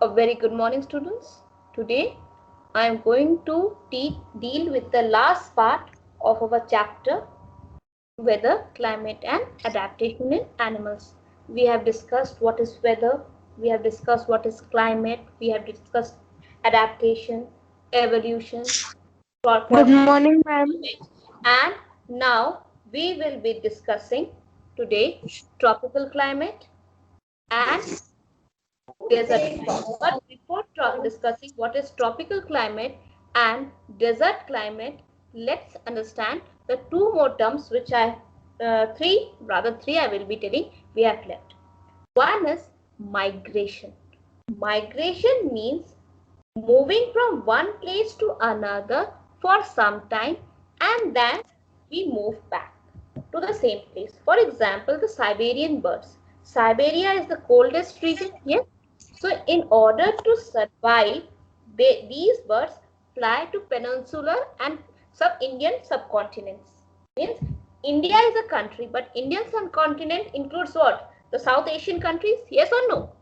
A very good morning, students. Today I am going to deal with the last part of our chapter, weather, climate and adaptation in animals. We have discussed what is weather, we have discussed what is climate, we have discussed adaptation, evolution, Good morning, ma'am. and now we will be discussing today tropical climate and desert climate. But before discussing what is tropical climate and desert climate, let's understand the two more terms which three I will be telling we have left. One is migration. Migration means moving from one place to another for some time and then we move back to the same place. For example, the Siberian birds. Siberia is the coldest region here. So in order to survive, these birds fly to peninsular and sub-Indian subcontinents. Means India is a country, but Indian subcontinent includes what? The South Asian countries? Yes or no?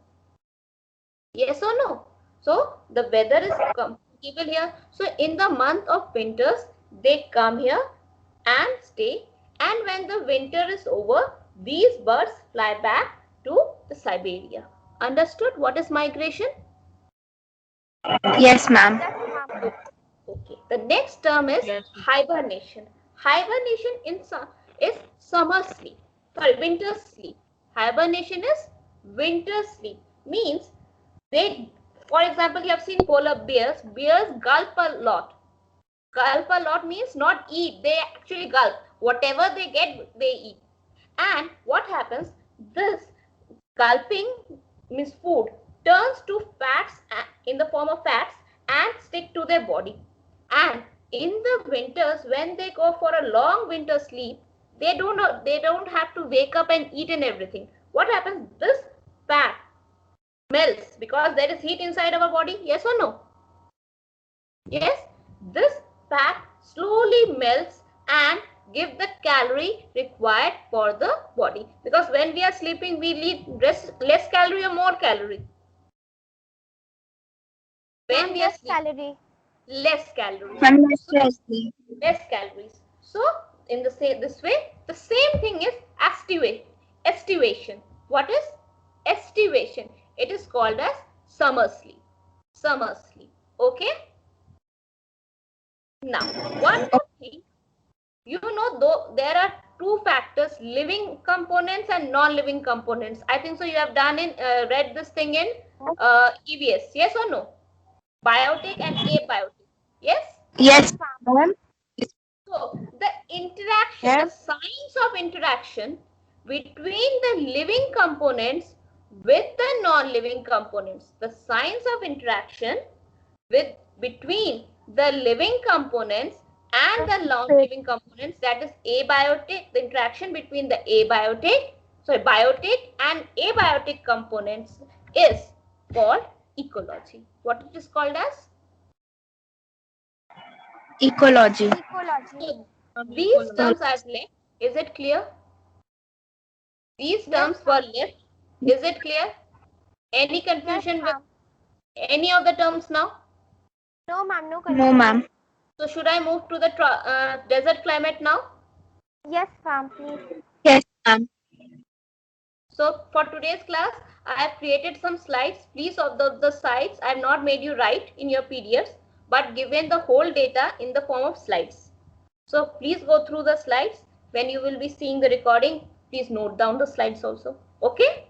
Yes or no? So the weather is comfortable here. So in the month of winters, they come here and stay. And when the winter is over, these birds fly back to the Siberia. Understood what is migration? Yes, ma'am. Okay. The next term is hibernation. Hibernation is summer sleep. Sorry, winter sleep. Hibernation is winter sleep. Means they, for example, you have seen polar bears. Bears gulp a lot. Gulp a lot means not eat. They actually gulp. Whatever they get, they eat. And what happens? This gulping means food turns to fats in the form of fats and stick to their body. And in the winters, when they go for a long winter sleep, they don't have to wake up and eat and everything. What happens? This fat melts because there is heat inside our body. Yes or no? Yes, this fat slowly melts and give the calorie required for the body, because when we are sleeping we need less calorie or more calorie. When we are sleeping, less calories. Less calories. So in this way, the same thing is estivation. What is estivation? It is called as summer sleep. Summer sleep. Okay. Now, one more thing, though there are two factors, living components and non-living components. I think so you have done read this thing in EVS, yes or no? Biotic and abiotic, yes? Yes, ma'am. So the interaction, the science of interaction between the living components with the non-living components, the science of interaction between the living components and the non-living components, that is abiotic, the interaction between the biotic and abiotic components is called ecology. What it is called as? Ecology. So these terms are left. Is it clear? These terms were left. Is it clear? Any confusion with any of the terms now? No, ma'am, no No, confusion. ma'am. So should I move to the desert climate now? Yes, ma'am, please. Yes, ma'am. So for today's class, I have created some slides. Please observe the slides. I have not made you write in your PDFs, but given the whole data in the form of slides. So please go through the slides. When you will be seeing the recording, please note down the slides also. Okay?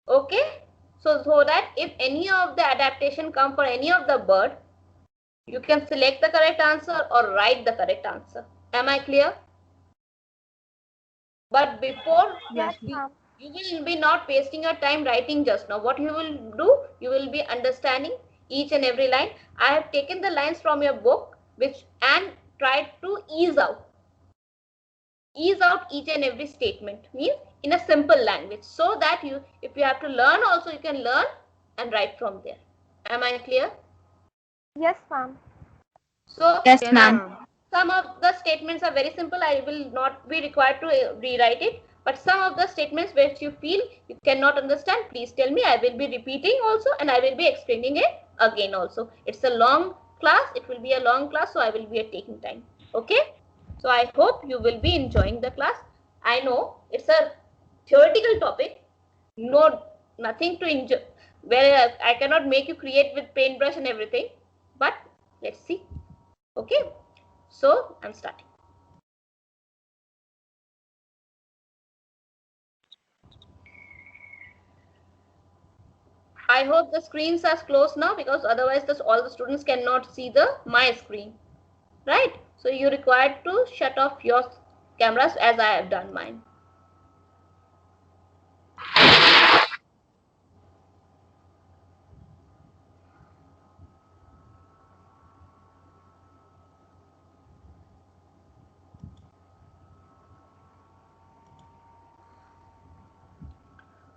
Okay? So that if any of the adaptation come for any of the bird, you can select the correct answer or write the correct answer. Am I clear? But before, Yes, ma'am. you will be not wasting your time writing just now. What you will do, you will be understanding each and every line. I have taken the lines from your book and tried to ease out each and every statement, means in a simple language, so that if you have to learn also, you can learn and write from there. Am I clear? Yes, ma'am. So Yes, ma'am. some of the statements are very simple. I will not be required to rewrite it, But some of the statements which you feel you cannot understand, please tell me. I will be repeating also and I will be explaining it again also. It's a long class. It will be a long class, so I will be taking time. Okay. So I hope you will be enjoying the class. I know it's a theoretical topic. No, nothing to enjoy. Where I cannot make you create with paintbrush and everything. But let's see. Okay. So I'm starting. I hope the screens are closed now, because otherwise all the students cannot see my screen, right? So you required to shut off your cameras as I have done mine.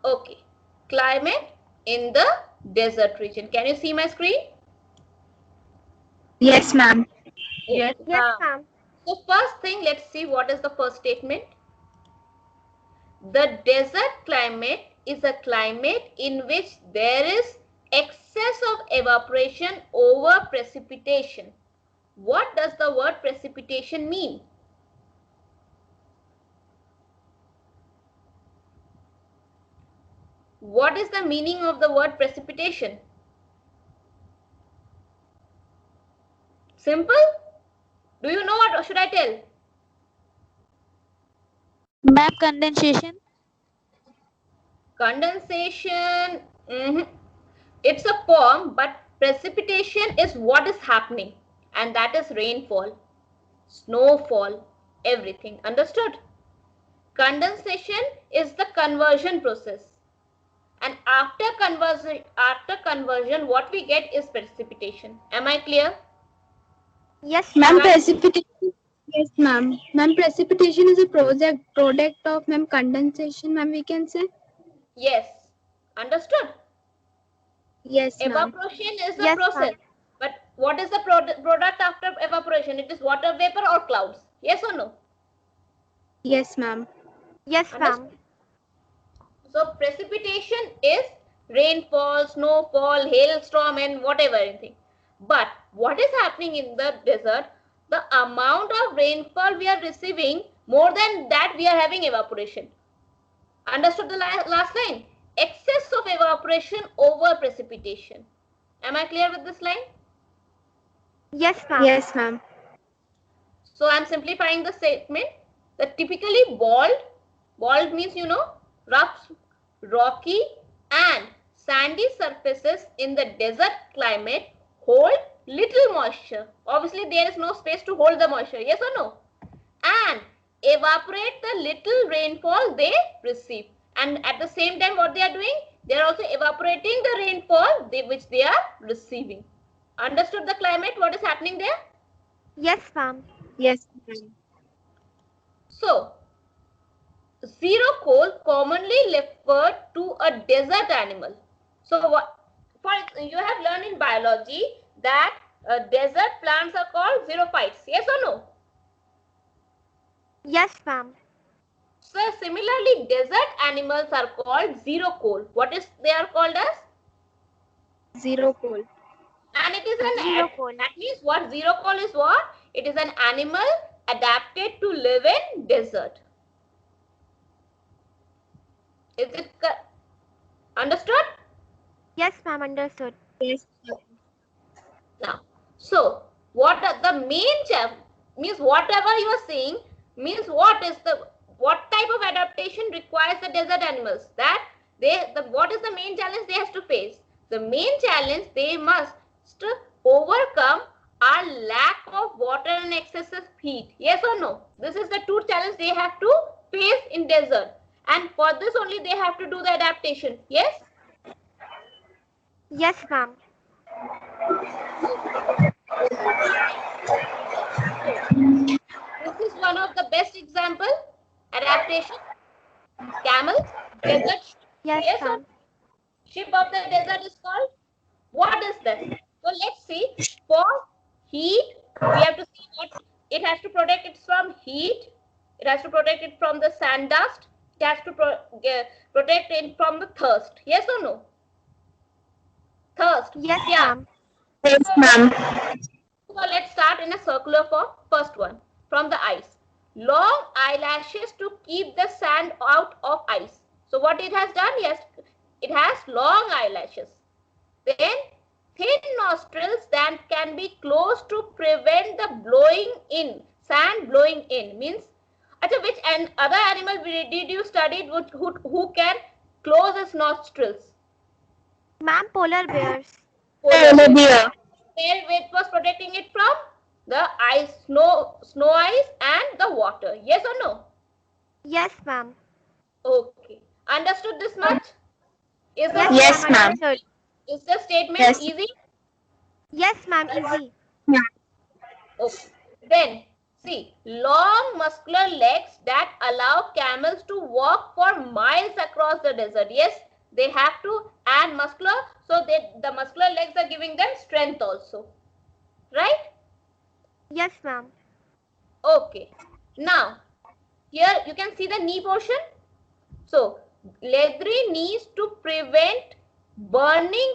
Okay, climate in the desert region. Can you see my screen? Yes, ma'am. Yes, Yes, ma'am. So first thing, let's see what is the first statement. The desert climate is a climate in which there is excess of evaporation over precipitation. What does the word precipitation mean? What is the meaning of the word precipitation? Simple? Do you know what should I tell? Ma'am, condensation. Condensation. It's a form, but precipitation is what is happening, and that is rainfall, snowfall, everything. Understood? Condensation is the conversion process, and after conversion, what we get is precipitation. Am I clear? Yes, Ma'am, ma'am. precipitation. Yes, ma'am. Ma'am, precipitation is a product of ma'am condensation, ma'am, we can say. Yes. Understood? Yes, ma'am. Evaporation is a Yes, process. ma'am. But what is the product after evaporation? It is water vapor or clouds. Yes or no? Yes, ma'am. Yes, ma'am. So precipitation is rainfall, snowfall, hailstorm and whatever anything. But what is happening in the desert? The amount of rainfall we are receiving, more than that we are having evaporation. Understood the last line? Excess of evaporation over precipitation. Am I clear with this line? Yes, ma'am. Yes, ma'am. So I'm simplifying the statement. The typically bald means rough, rocky and sandy surfaces in the desert climate hold little moisture. Obviously there is no space to hold the moisture, yes or no? And evaporate the little rainfall they receive. And at the same time what they are doing? They are also evaporating the rainfall which they are receiving. Understood the climate, what is happening there? Yes, ma'am. Yes, ma'am. So, zero coal commonly referred to a desert animal. So, you have learned in biology that desert plants are called xerophytes. Yes or no? Yes, ma'am. So, similarly, desert animals are called zero coal. What is they are called as? Zero coal. And it is Zero coal. that means what? Zero coal is what? It is an animal adapted to live in desert. Is it understood? Yes, ma'am. Understood. Yes. Now, so what are the main means whatever you are saying means what type of adaptation requires the desert animals, that what is the main challenge they have to face? The main challenge they must overcome are lack of water and excessive heat. Yes or no? This is the two challenge they have to face in desert, and for this only they have to do the adaptation. Yes. Yes, ma'am. This is one of the best example. Adaptation. Camels, desert. Yes, ma'am. Ship of the desert is called. What is this? So let's see. For heat, we have to see what it has to protect it from heat. It has to protect it from the sand dust. It has to protect it from the thirst. Yes or no? Thirst. Yes, Yeah. ma'am. Yes, ma'am. So let's start in a circular form. First one, from the ice. Long eyelashes to keep the sand out of ice. So what it has done? Yes, it has long eyelashes. Then thin nostrils that can be closed to prevent the blowing in, sand blowing in. Means, which other animal did you study who can close its nostrils? Ma'am, polar bears. Polar bear. Where it was protecting it from? The ice, snow ice and the water. Yes or no? Yes, ma'am. Okay. Understood this much? Is the, Yes, ma'am. Understood. is the statement Yes. easy? Yes, ma'am. Easy. Okay. Then, see, long muscular legs that allow camels to walk for miles across the desert. Yes, they have to add muscular, so the muscular legs are giving them strength also. Right? Yes, ma'am. Okay. Now, here you can see the knee portion. So, leathery knees to prevent burning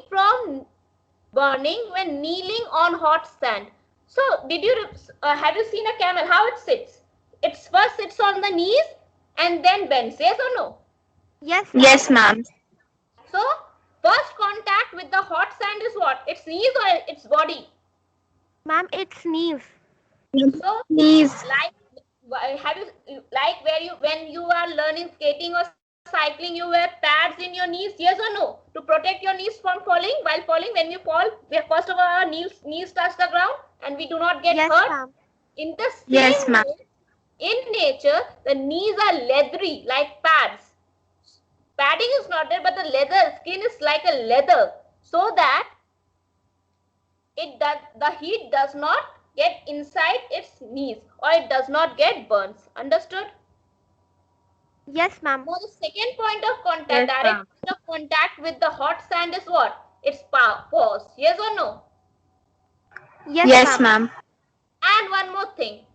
when kneeling on hot sand. So, did you have you seen a camel? How it sits? It first sits on the knees and then bends. Yes or no? Yes, ma'am. Yes, ma'am. So, first contact with the hot sand is what? Its knees or its body? Ma'am, it's knees. So, Please. have you when you are learning skating or cycling, you wear pads in your knees? Yes or no? To protect your knees from falling. While falling, when you fall, first of all our knees touch the ground and we do not get Yes, hurt. ma'am. In the Yes, same ma'am. way, in nature, the knees are leathery like pads. Padding is not there, but the leather skin is like a leather, so that the heat does not get inside its knees or it does not get burns. Understood? Yes, ma'am. Now the second point of contact, Yes, direct ma'am. point of contact with the hot sand is what? It's paws. Yes or no? Yes, ma'am. And one more thing.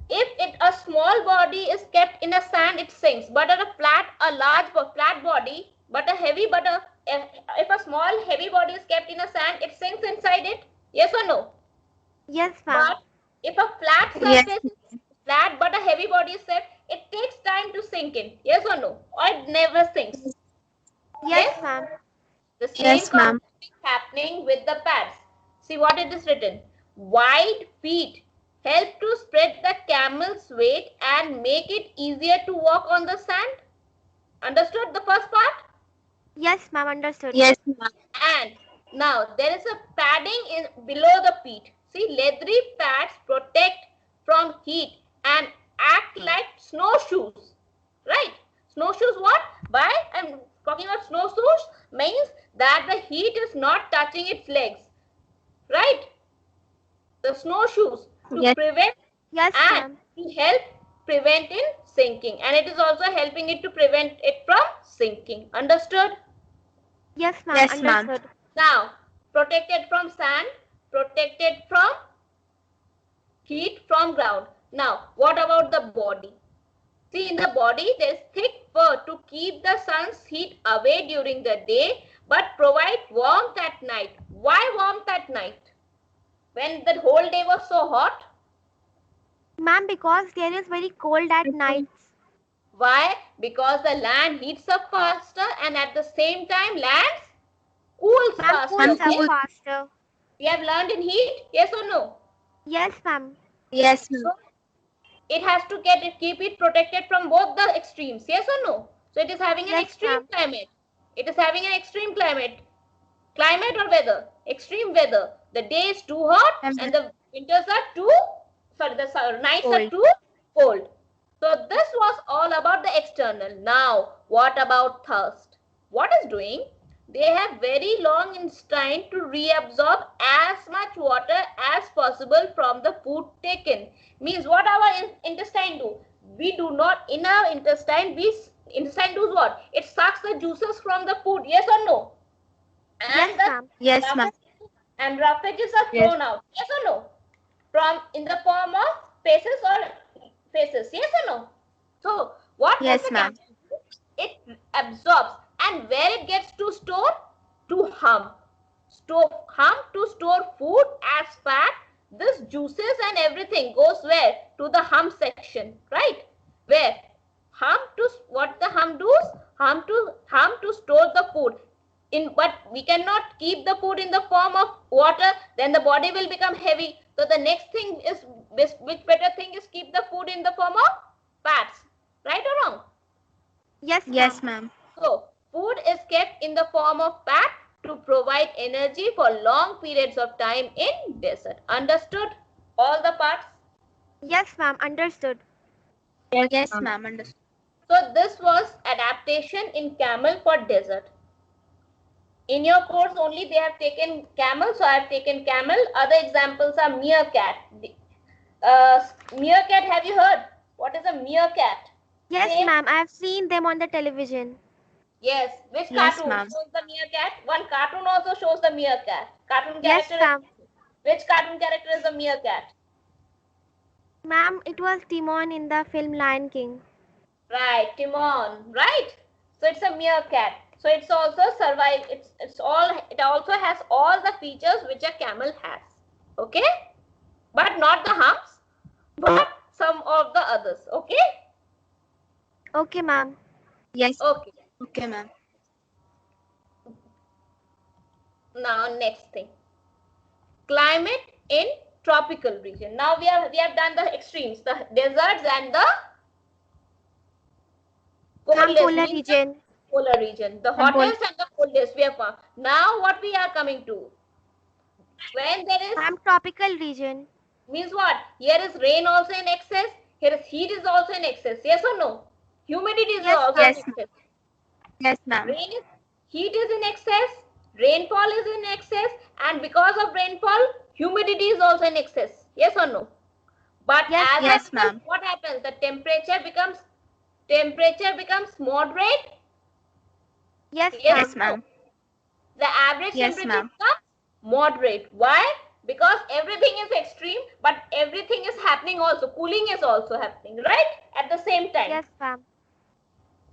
If a small body is kept in a sand, it sinks. But a large flat body, but a heavy, if a small heavy body is kept in a sand, it sinks inside it. Yes or no? Yes, ma'am. But if a flat Yes. surface is flat but a heavy body is set, it takes time to sink in. Yes or no? Or it never sinks. Yes, ma'am. The same Yes, ma'am. concept is happening with the pads. See what it is written. Wide feet help to spread the camel's weight and make it easier to walk on the sand. Understood the first part? Yes, ma'am. Understood. Yes, ma'am. And now there is a padding below the feet. See, leathery pads protect from heat and act like snowshoes. Right? Snowshoes what? I'm talking about snowshoes means that the heat is not touching its legs. Right? The snowshoes to Yes. prevent Yes, and ma'am. to help prevent in sinking. And it is also helping it to prevent it from sinking. Understood? Yes, ma'am. Yes, ma'am. Understood. Now, protected from sand, protected from heat from ground. Now, what about the body? See, in the body, there is thick fur to keep the sun's heat away during the day, but provide warmth at night. Why warmth at night? When the whole day was so hot? Ma'am, because there is very cold at nights. Why? Because the land heats up faster and at the same time land cools Ma'am, faster. cools Yes? up faster. We have learned in heat, yes or no? Yes, ma'am. Yes, So ma'am. it has to keep it protected from both the extremes, yes or no? So it is having an Yes, extreme ma'am. climate. It is having an extreme climate. Climate or weather? Extreme weather. The day is too hot and the winters are too, the nights are Cold. too cold. So this was all about the external. Now, what about thirst? What is doing? They have very long intestine to reabsorb as much water as possible from the food taken. Means what our intestine do? We do not, in our intestine does what? It sucks the juices from the food. Yes or no? Yes, ma'am. Yes, ma'am. And roughages are Yes. thrown out. Yes or no? From in the form of faces or faces. Yes or no? So what what Yes, does the ma'am. camel do? It absorbs, and where it gets to store? To hump. Hump to store food as fat. This juices and everything goes where? To the hump section, right? Where? Hump to, what the hump does? Hump to store the food. But we cannot keep the food in the form of water, then the body will become heavy. So the next thing is, which better thing is keep the food in the form of fats, right or wrong? Yes, Yes, ma'am. ma'am. So food is kept in the form of fat to provide energy for long periods of time in desert. Understood all the parts? Yes, ma'am. Understood. Yes, ma'am. Understood. So this was adaptation in camel for desert. In your course only they have taken camel, so I have taken camel. Other examples are meerkat. Meerkat, have you heard? What is a meerkat? Yes, Same. ma'am. I have seen them on the television. Yes. Which Yes, cartoon ma'am. shows the meerkat? One cartoon also shows the meerkat. Cartoon Yes, character ma'am. is, which cartoon character is the meerkat? Ma'am, it was Timon in the film Lion King. Right, Timon. Right. So it's a meerkat. So it's also survive. It also has all the features which a camel has. Okay, but not the humps, but some of the others. Okay. Okay, ma'am. Yes. Okay. Okay, ma'am. Now next thing, climate in tropical region. Now we have done the extremes, the deserts and the Ma'am, coldest, polar means the region. polar region. The And hottest and the coldest we have found. Now what we are coming to, when there is, Ma'am, tropical region. means what? Here is rain also in excess. Here is heat is also in excess. Yes or no? Humidity is Yes, also in yes, ma'am. ma'am. excess. Yes, ma'am. Rain is, heat is in excess, rainfall is in excess, and because of rainfall, humidity is also in excess. Yes or no? But Yes, as a ma'am. Yes, result, ma'am. what happens? The temperature becomes moderate. Yes, Yes Yes, or ma'am. no? ma'am. The average Yes, temperature ma'am. becomes moderate. Why? Because everything is extreme, but everything is happening also. Cooling is also happening, right? At the same time. Yes, ma'am.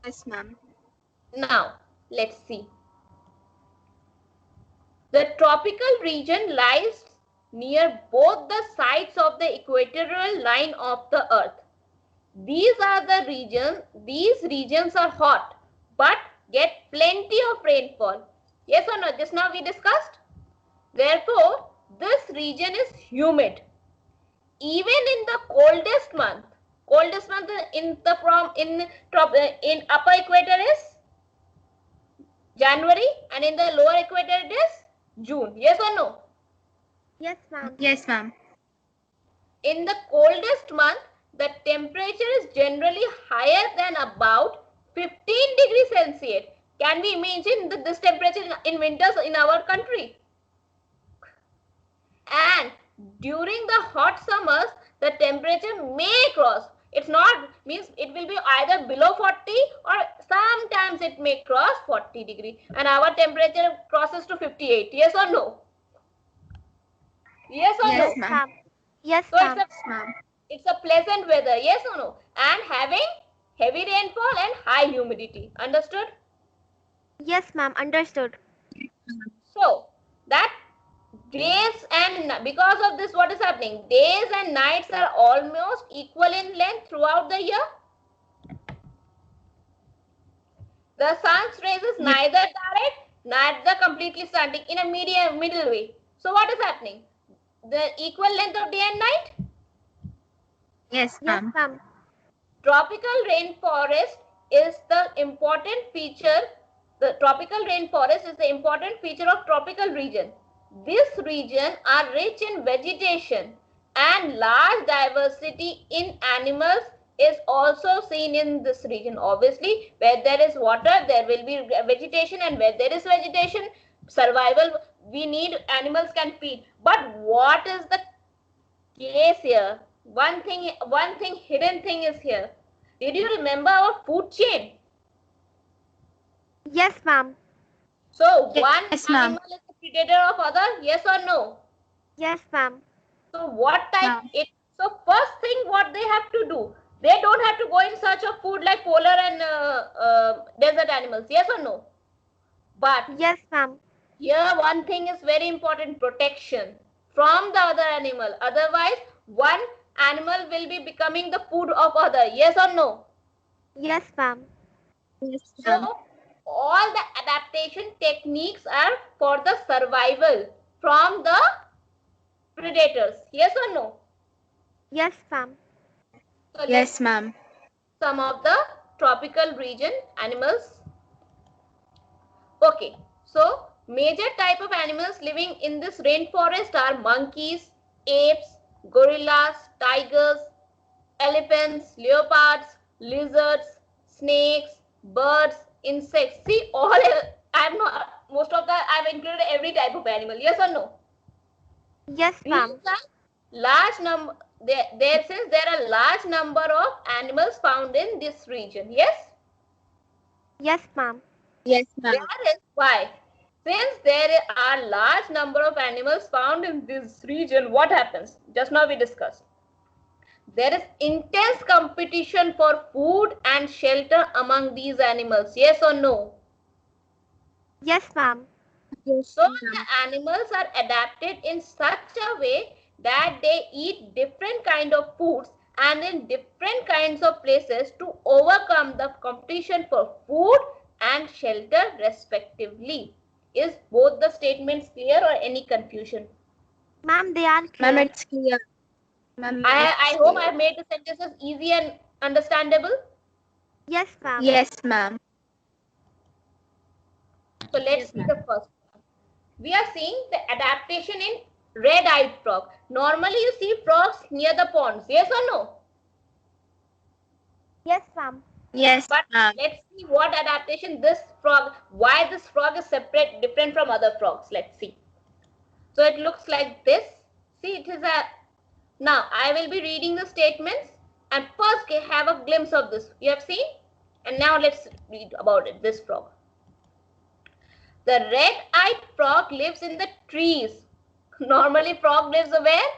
Yes, ma'am. Now, let's see. The tropical region lies near both the sides of the equatorial line of the earth. These regions are hot but get plenty of rainfall. Yes or no? Just now we discussed. Therefore, this region is humid. Even in the coldest month in upper equator is January, and in the lower equator it is June. Yes or no? Yes, ma'am. Yes, ma'am. In the coldest month, the temperature is generally higher than about 15 degrees Celsius. Can we imagine this temperature in winters in our country? And during the hot summers, the temperature may cross. It's not, means it will be either below 40 or sometimes it may cross 40 degree. And our temperature crosses to 58. Yes or no? Yes or Yes, Yes, no? ma'am. ma'am. Yes, So ma'am. Yes, ma'am. it's a pleasant weather. Yes or no? And having heavy rainfall and high humidity. Understood? Yes, ma'am. Understood. So that days and, because of this, what is happening? Days and nights are almost equal in length throughout the year. The sun's rays is Yes, neither direct neither completely slanting, in a middle way. So what is happening? The equal length of day and night. yes, Yes, ma'am. ma'am. Tropical rainforest is the important feature. The tropical rainforest is the important feature of tropical region. This region are rich in vegetation, and large diversity in animals is also seen in this region. Obviously, where there is water, there will be vegetation, and where there is vegetation, survival, we need, animals can feed. But what is the case here? One thing, hidden thing is here. Did you remember our food chain? Yes, ma'am. So one Yes, ma'am. animal is the predator of other, yes or no? Yes, ma'am. So what type Ma'am. it? So first thing what they have to do, They don't have to go in search of food like polar and desert animals. Yes or no? But Yes, ma'am. here one thing is very important, protection from the other animal. Otherwise, one animal will be becoming the food of other. Yes or no? Yes, ma'am. Yes, So ma'am. all the adaptation techniques are for the survival from the predators. Yes or no? Yes, ma'am. So Yes, ma'am. some of the tropical region animals. Okay, so major type of animals living in this rainforest are monkeys, apes, gorillas, tigers, elephants, leopards, lizards, snakes, birds, insects. See, all I'm not most of the I've included every type of animal. Yes or no? Yes, These ma'am. are large number. There since there are large number of animals found in this region. Yes. Yes, ma'am. Yes, ma'am. That is why, since there are large number of animals found in this region, what happens? Just now we discussed. There is intense competition for food and shelter among these animals. Yes or no? Yes, ma'am. Yes, So ma'am. the animals are adapted in such a way that they eat different kind of foods and in different kinds of places to overcome the competition for food and shelter respectively. Is both the statements clear or any confusion? Ma'am, they are Ma'am, clear. it's clear. Ma'am, I it's hope I clear. have made the sentences easy and understandable. Yes, ma'am. Yes, ma'am. So let's see the first one. We are seeing the adaptation in red-eyed frog. Normally you see frogs near the ponds. Yes or no? Yes, ma'am. Yes, But ma'am. let's see what adaptation this frog, why this frog is separate, different from other frogs. Let's see. So it looks like this. See, it is a, now I will be reading the statements and first have a glimpse of this. You have seen? And now let's read about it, this frog. The red-eyed frog lives in the trees. Normally frog lives where?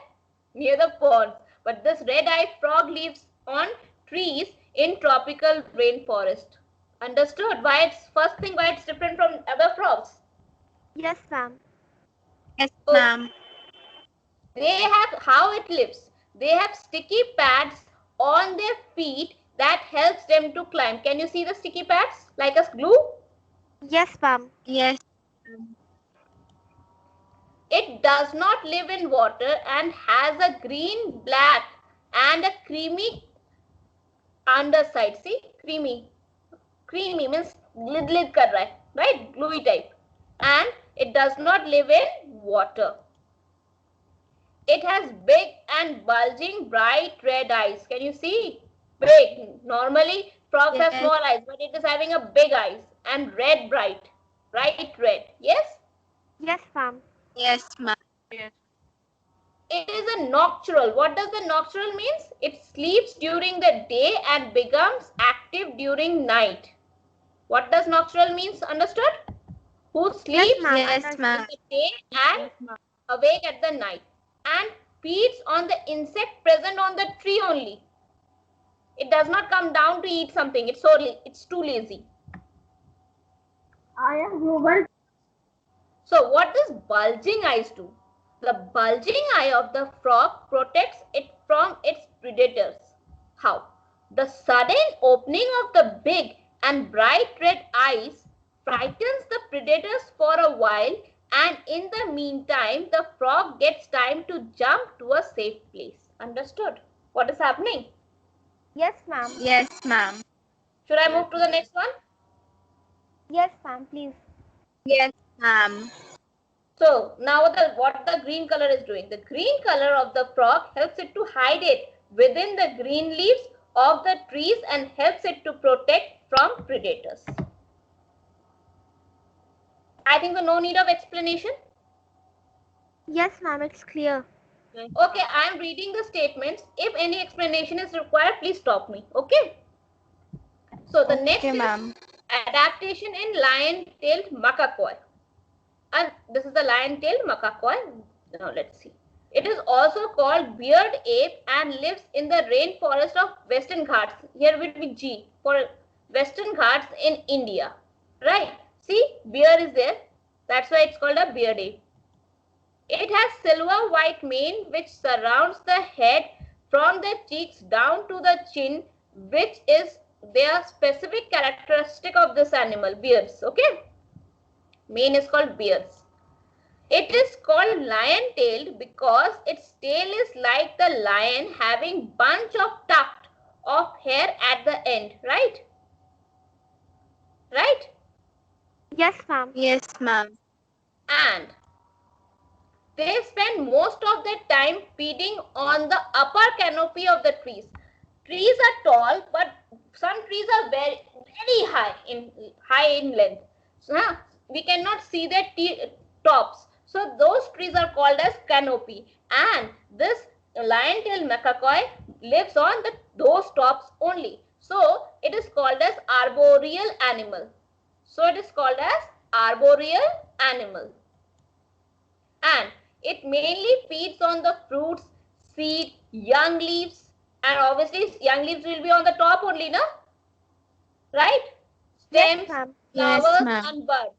Near the ponds. But this red-eyed frog lives on trees in tropical rainforest. Understood? Why it's first thing why it's different from other frogs? Yes, ma'am. Yes, Oh, ma'am. they have how it lives. They have sticky pads on their feet that helps them to climb. Can you see the sticky pads like a glue? Yes, ma'am. Yes. It does not live in water and has a green, black and a creamy underside. See, creamy. Creamy means lid kar raha hai, right? Gluey type. And it does not live in water. It has big and bulging bright red eyes. Can you see? Big. Normally frogs have Yes. small eyes, but it is having a big eyes and red bright red. Yes? Yes, ma'am. Yes, ma'am. It is a nocturnal. What does the nocturnal means? It sleeps during the day and becomes active during night. What does nocturnal means? Understood? Who sleeps ma'am. Yes, in ma'am. the day and awake at the night and feeds on the insect present on the tree only. It does not come down to eat something. It's too lazy. I am Google. So what does bulging eyes do? The bulging eye of the frog protects it from its predators. How? The sudden opening of the big and bright red eyes frightens the predators for a while, and in the meantime the frog gets time to jump to a safe place. Understood? What is happening? Yes, ma'am. Yes, ma'am. Should I move to the next one? Yes, ma'am, please. Yes, ma'am. So now what the green color is doing? The green color of the frog helps it to hide it within the green leaves of the trees and helps it to protect from predators. I think no need of explanation. Yes, ma'am, it's clear. Okay, I am reading the statements. If any explanation is required, please stop me. Okay. So the next is adaptation in lion-tailed macaque. And this is the lion-tailed macaque. Now let's see. It is also called beard ape and lives in the rainforest of Western Ghats. Here with G for Western Ghats in India. Right? See, beard is there. That's why it's called a beard ape. It has silver white mane which surrounds the head from the cheeks down to the chin, which is their specific characteristic of this animal, beards. Okay? Mane is called beards. It is called lion-tailed because its tail is like the lion having bunch of tuft of hair at the end, right? Right? Yes, ma'am. Yes, ma'am. And they spend most of their time feeding on the upper canopy of the trees. Trees are tall, but some trees are very high in length. So we cannot see their tops. So those trees are called as canopy. And this lion-tailed macaque lives on those tops only. So it is called as arboreal animal. So it is called as arboreal animal. And it mainly feeds on the fruits, seed, young leaves, and obviously young leaves will be on the top only, no? Right? Stems, Yes, ma'am. flowers, ma'am. and buds.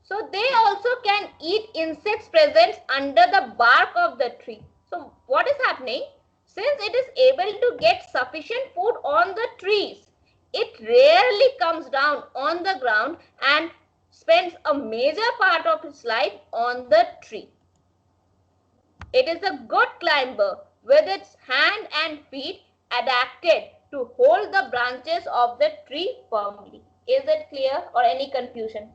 So they also can eat insects present under the bark of the tree. So what is happening? Since it is able to get sufficient food on the trees, it rarely comes down on the ground and spends a major part of its life on the tree. It is a good climber with its hand and feet adapted to hold the branches of the tree firmly. Is it clear or any confusion?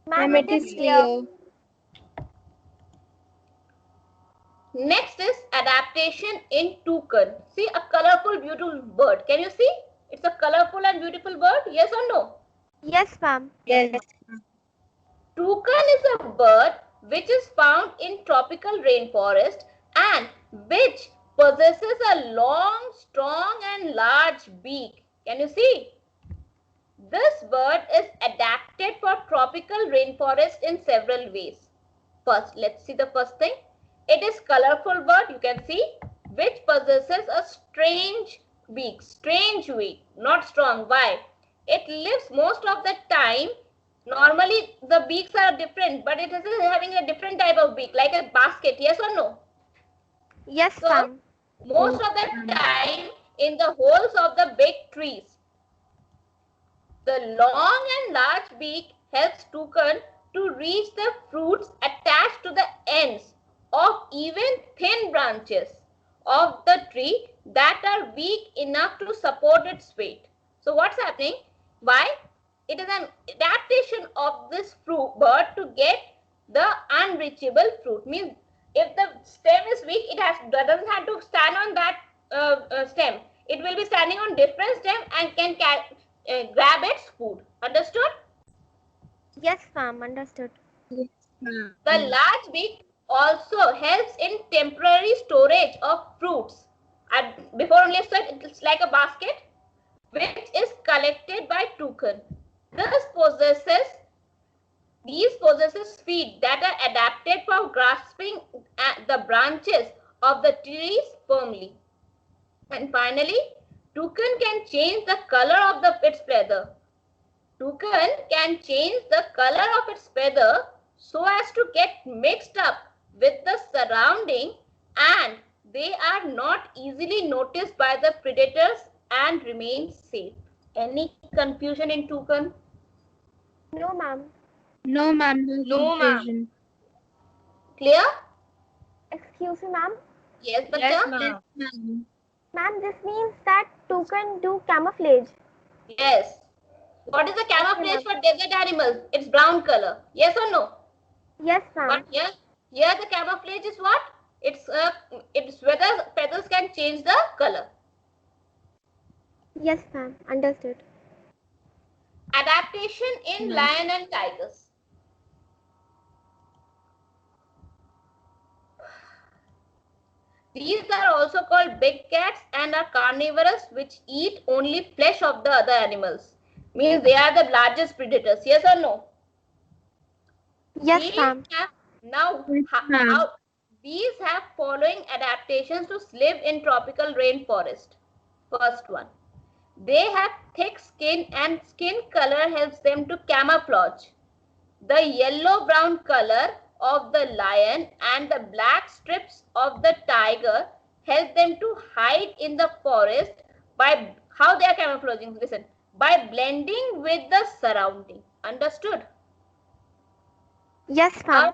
Ma'am, It is clear. Next is adaptation in toucan. See, a colorful, beautiful bird. Can you see? It's a colorful and beautiful bird. Yes or no? Yes, ma'am. Yes. Toucan is a bird which is found in tropical rainforest and which possesses a long, strong and large beak. Can you see? This bird is adapted for tropical rainforest in several ways. First, let's see the first thing. It is colorful bird, you can see, which possesses a strange beak, not strong. Why? It lives most of the time. Normally, the beaks are different, but it is having a different type of beak, like a basket. Yes or no? Yes, So, ma'am. most of the time in the holes of the big trees, the long and large beak helps toucan to reach the fruits attached to the ends of even thin branches of the tree that are weak enough to support its weight. So what's happening? Why? It is an adaptation of this bird to get the unreachable fruit. Means if the stem is weak, it doesn't have to stand on that stem. It will be standing on different stem and can grab its food. Understood? Yes, ma'am. Understood. Yes, ma'am. The large beak also helps in temporary storage of fruits. And before only I said it's like a basket which is collected by toucan. These possesses feet that are adapted for grasping at the branches of the trees firmly. And finally, toucan can change the color of its feather. Toucan can change the color of its feather so as to get mixed up with the surrounding, and they are not easily noticed by the predators and remain safe. Any confusion in toucan? No, ma'am. No, ma'am. No, ma'am. Confusion. Clear? Excuse me, ma'am. Yes, Bacha? Yes, ma'am. Ma'am, this means that toucan do camouflage. Yes. What is the camouflage for desert animals? It's brown color. Yes or no? Yes, ma'am. But here the camouflage is what? It's whether feathers can change the color. Yes, ma'am. Understood. Adaptation in lion and tigers. These are also called big cats and are carnivorous, which eat only flesh of the other animals. Means they are the largest predators. Yes or no? Yes, ma'am. Now, Yes, ma'am. these have following adaptations to live in tropical rainforest. First one, they have thick skin and skin color helps them to camouflage. The yellow-brown color of the lion and the black strips of the tiger help them to hide in the forest by how they are camouflaging. Listen, by blending with the surrounding. Understood? Yes, ma'am.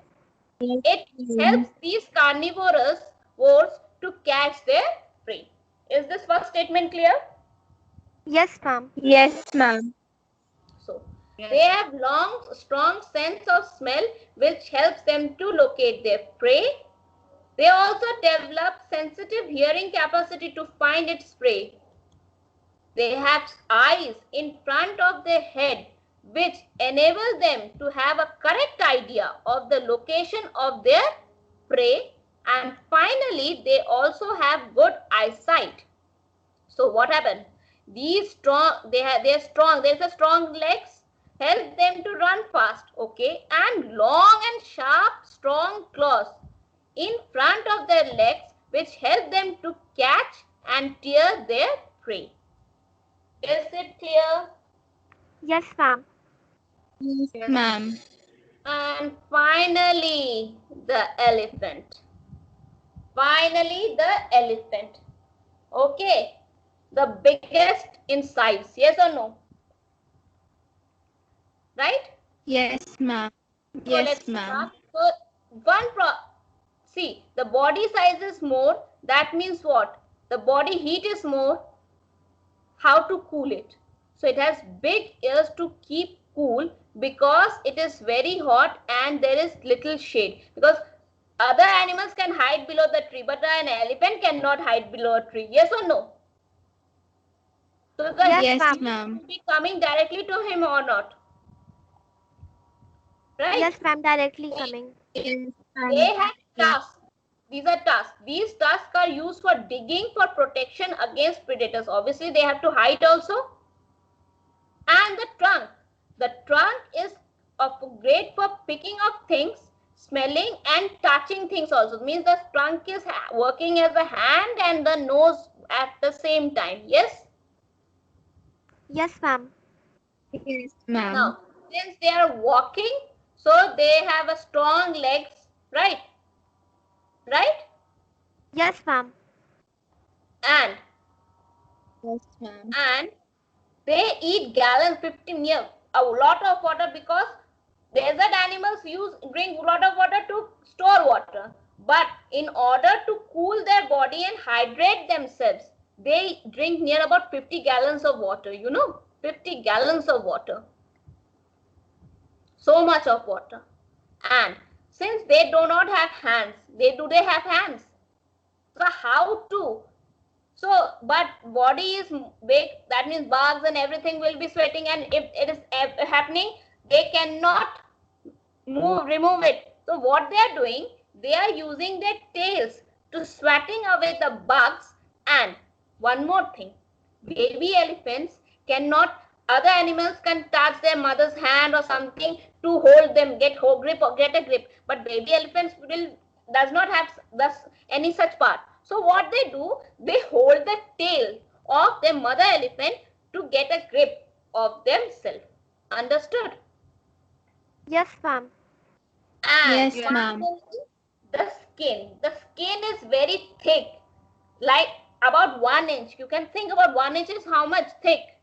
It helps these carnivores to catch their prey. Is this first statement clear? Yes, ma'am. Yes, ma'am. So, they have long, strong sense of smell which helps them to locate their prey. They also develop sensitive hearing capacity to find its prey. They have eyes in front of their head which enable them to have a correct idea of the location of their prey. And finally, they also have good eyesight. So what happened? These strong, there's a strong legs, help them to run fast, okay, and long and sharp, strong claws in front of their legs, which help them to catch and tear their prey. Is it clear? Yes, ma'am. Yes, ma'am. And finally, the elephant. Finally, the elephant. Okay, the biggest in size. Yes or no? Right? Yes, ma'am. So Yes, let's ma'am. start. So see, the body size is more. That means what? The body heat is more. How to cool it? So it has big ears to keep cool because it is very hot and there is little shade. Because other animals can hide below the tree, but an elephant cannot hide below a tree. Yes or no? So the Yes, heat ma'am. will be coming directly to him or not? Right? Yes, ma'am. Directly coming. Yes, They have tusks. These are tusks. These tusks are used for digging for protection against predators. Obviously, they have to hide also. And the trunk. The trunk is great for picking up things, smelling and touching things also. It means the trunk is working as a hand and the nose at the same time. Yes? Yes, ma'am. Yes, ma'am. Now, since they are walking, so they have a strong legs, right? Right? Yes, ma'am. And Yes, ma'am. they eat gallons, 15 years, a lot of water, because desert animals drink a lot of water to store water. But in order to cool their body and hydrate themselves, they drink near about 50 gallons of water, 50 gallons of water. So much of water. And since they do not have hands, they have hands? So how to? So, but body is big, that means bugs and everything will be sweating, and if it is happening, they cannot remove it. So what they are doing, they are using their tails to swatting away the bugs. And one more thing, baby elephants cannot, other animals can touch their mother's hand or something to hold them, get a grip, but baby elephants does not have any such part. So what they do, they hold the tail of their mother elephant to get a grip of themselves. Understood? Yes, ma'am. And Yes, ma'am. the skin is very thick, like about 1 inch. You can think about 1 inch is how much thick.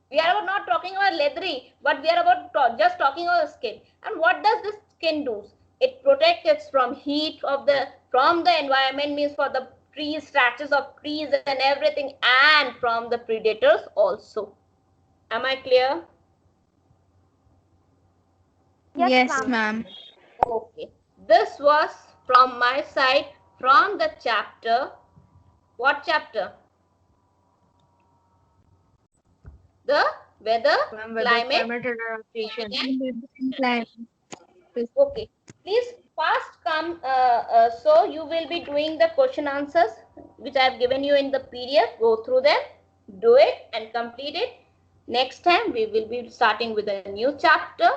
We are not talking about leathery, but we are about just talking about skin. And what does this skin do? It protects it from heat from the environment, means for the trees, scratches of trees and everything, and from the predators also. Am I clear? Yes, ma'am. Okay. This was from my side from the chapter. What chapter? The weather, climate and adaptation. Okay. Please fast come. So you will be doing the question answers which I have given you in the PDF. Go through them, do it and complete it. Next time we will be starting with a new chapter.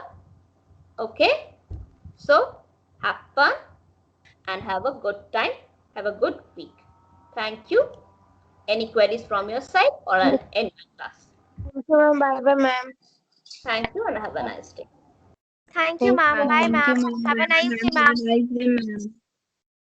Okay. So have fun and have a good time. Have a good week. Thank you. Any queries from your side, or I'll end my class. Bye bye, ma'am. Thank you and have a nice day. Thank you, ma'am. Bye, ma'am. Have a nice day, ma'am. Nice day, ma'am.